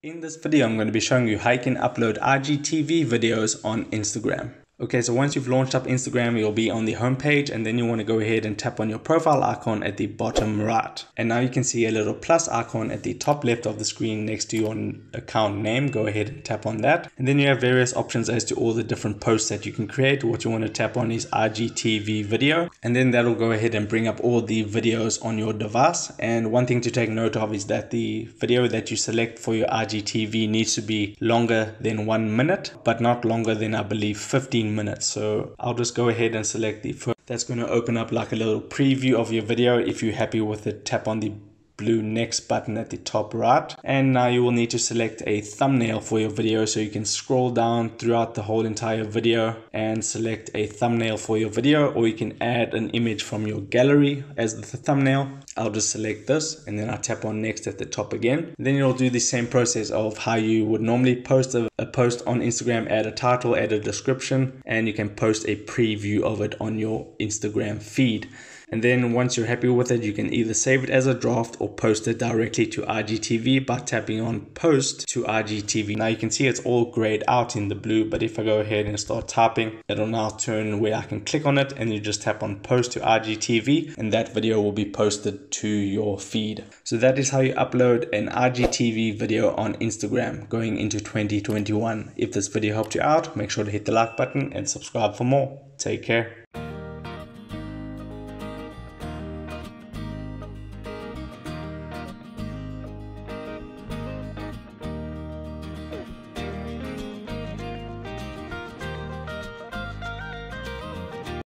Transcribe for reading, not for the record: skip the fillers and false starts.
In this video, I'm going to be showing you how you can upload IGTV videos on Instagram. Okay, so once you've launched up Instagram, you'll be on the home page, and then you want to go ahead and tap on your profile icon at the bottom right. And now you can see a little plus icon at the top left of the screen next to your account name. Go ahead and tap on that. And then you have various options as to all the different posts that you can create. What you want to tap on is IGTV video, and then that'll go ahead and bring up all the videos on your device. And one thing to take note of is that the video that you select for your IGTV needs to be longer than 1 minute, but not longer than, I believe, 15 minutes. So I'll just go ahead and select the first. That's going to open up like a little preview of your video. If you're happy with it, tap on the blue next button at the top right, and now you will need to select a thumbnail for your video. So you can scroll down throughout the whole entire video and select a thumbnail for your video, or you can add an image from your gallery as the thumbnail. I'll just select this, and then I tap on next at the top again. Then you'll do the same process of how you would normally post a post on Instagram. Add a title, add a description, and you can post a preview of it on your Instagram feed. And then once you're happy with it, you can either save it as a draft or post it directly to IGTV by tapping on post to IGTV. Now you can see it's all grayed out in the blue, but if I go ahead and start typing, it'll now turn where I can click on it, and you just tap on post to IGTV, and that video will be posted to your feed. So that is how you upload an IGTV video on Instagram going into 2021. If this video helped you out, make sure to hit the like button and subscribe for more. Take care.